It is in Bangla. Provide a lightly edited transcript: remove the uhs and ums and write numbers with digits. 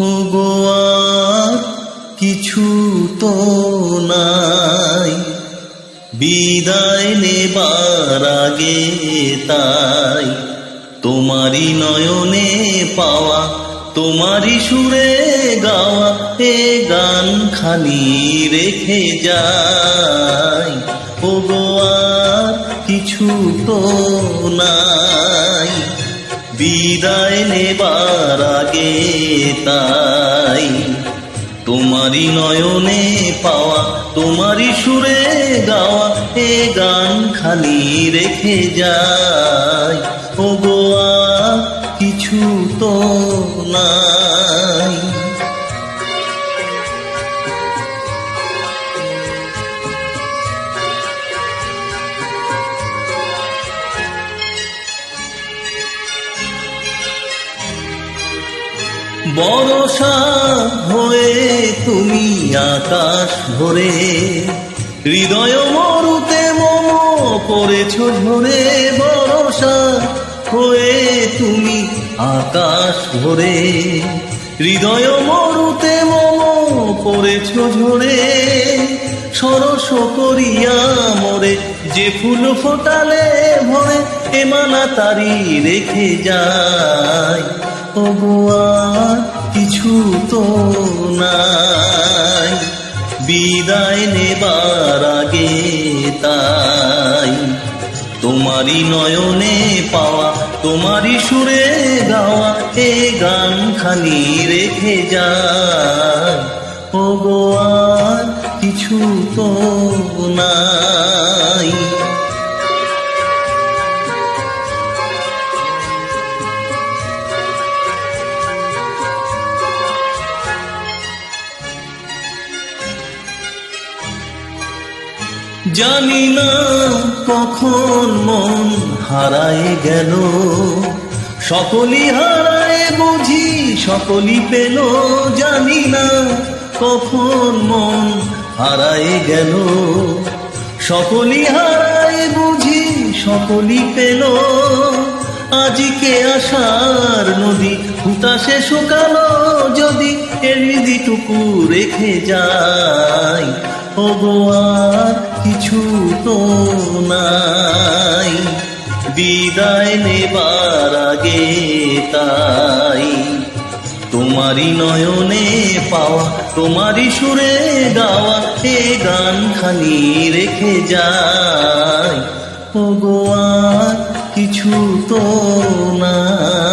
ওগো আর কিছু তো নাই, বিদায় নেবার আগে তাই তোমারি নয়নে পাওয়া, তোমারি সুরে গাওয়া এ গান খানি রেখে যাই। ওগো আর কিছু তো নাই, বিদায় নেবার আগে তাই তোমারি নয়নে পাওয়া, তোমারি সুরে গাওয়া এ গান খানি রেখে যাই। ওগো আর কিছু তো নাই। বরষা হয়ে তুমি আকাশ ভরে, হৃদয় মরুতে মম পড়েছ ঝরে। বরষা হয়ে তুমি আকাশ ভরে, হৃদয় মরুতে মম পড়েছ ঝরে। সরস করিয়া মরে যে ফুল ফোটালে ভরে, এ মালা তারি রেখে যায়। ওগো আর কিছু তো নাই, বিদায় নেবার আগে তাই তোমারি নয়নে পাওয়া, তোমারি সুরে গাওয়া এ গান খানি রেখে যায়। ওগো আর কিছু তো নাই। জানি না কখন মন হারায় গেল, সকলই হারায় বুঝি সকলই পেল। জানি না কখন মন হারায় গেল, সকলই হারায় বুঝি সকলই পেল। আজকে আশার নদী হুতাশে শুকালো যদি, এর হৃদিটুকু রেখে যায়। ওগো আর কিছু তো নাই, বিদায় নেবার আগে তাই তোমারি নয়নে পাওয়া, তোমারি সুরে গাওয়া এ গান খানি রেখে যায়। ওগো আর কিছু তো নাই।